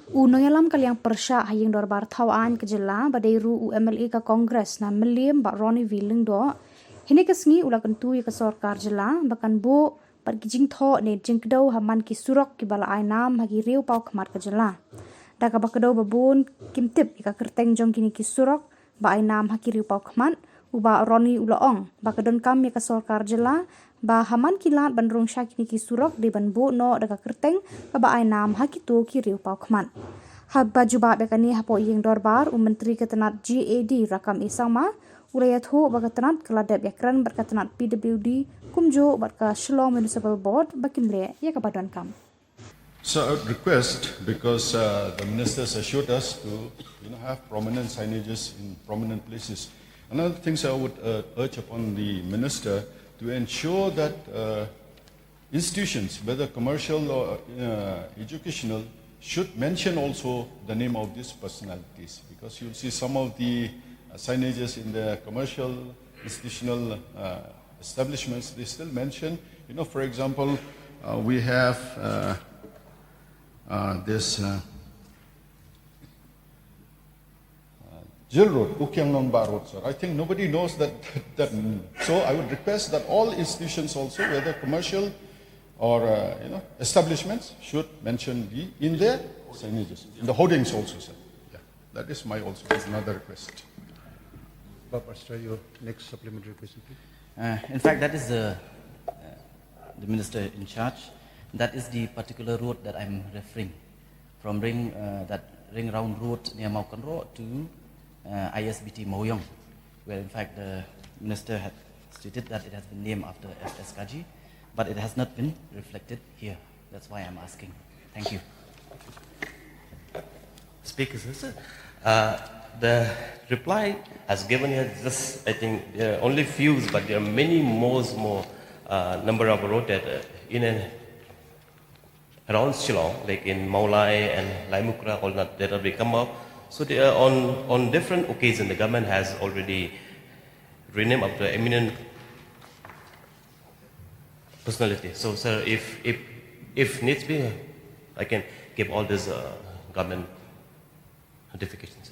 Nongialam ka Liang Pyrshah Ïing Dorbar Thawain ka Jylla badairu MLA ka Kongres na Mylliem Bah Ronnie V Lyngdoh hynne ka sngi ula kyntu ka Sorkar Jylla bakan bo pat ki Jingthoh ne jingkdew haman ki Surok ki bala ainam hagi Riewpawkhmat ka Jylla. Daka bakdew babun kimtip ka kyrteng jong kine ki Surok ba ainam haki Riewpawkhmat Bah Ronnie ula ong baka donkam ka Sorkar Jylla ba haman kilat ban rung kini ki Surok di ban bo no daga kyrteng ba ainam kito ki Riewpawkhmat. Haba jubab ni hapoh Ïing Dorbar Menteri Ketenat GAD Rakkam A Sangma ulayat ho baga tenat keladep yakran berkatenat PWD kumjo barka Shillong Municipal Board bakimle ya kapaduan kam. So I would request, because the ministers assured us to have prominent signages in prominent places. Another thing I would urge upon the minister to ensure that institutions, whether commercial or educational, should mention also the name of these personalities, because you'll see some of the signages in the commercial institutional establishments, they still mention, for example, we have this Jill Road, Ukyang Nonbar Road, sir. I think nobody knows that. So I would request that all institutions also, whether commercial or establishments, should mention in their signages, in the hoardings also, sir. Yeah, that is my also another request. Bah Ronnie, your next supplementary question, please. In fact, that is the minister in charge. That is the particular road that I'm referring, from Ring Round Road near Maukan Road to ISBT Moyong, where in fact the minister had stated that it has been named after SKG, but it has not been reflected here. That's why I'm asking. Thank you. Speaker, sir. The reply has given here just, I think, there are only few, but there are many more number of roads that in and around Shillong, like in Maulai and Laimukra, all that have come up. So they are on different occasions, the government has already renamed up the eminent personality. So, sir, if needs be, I can give all this government notifications.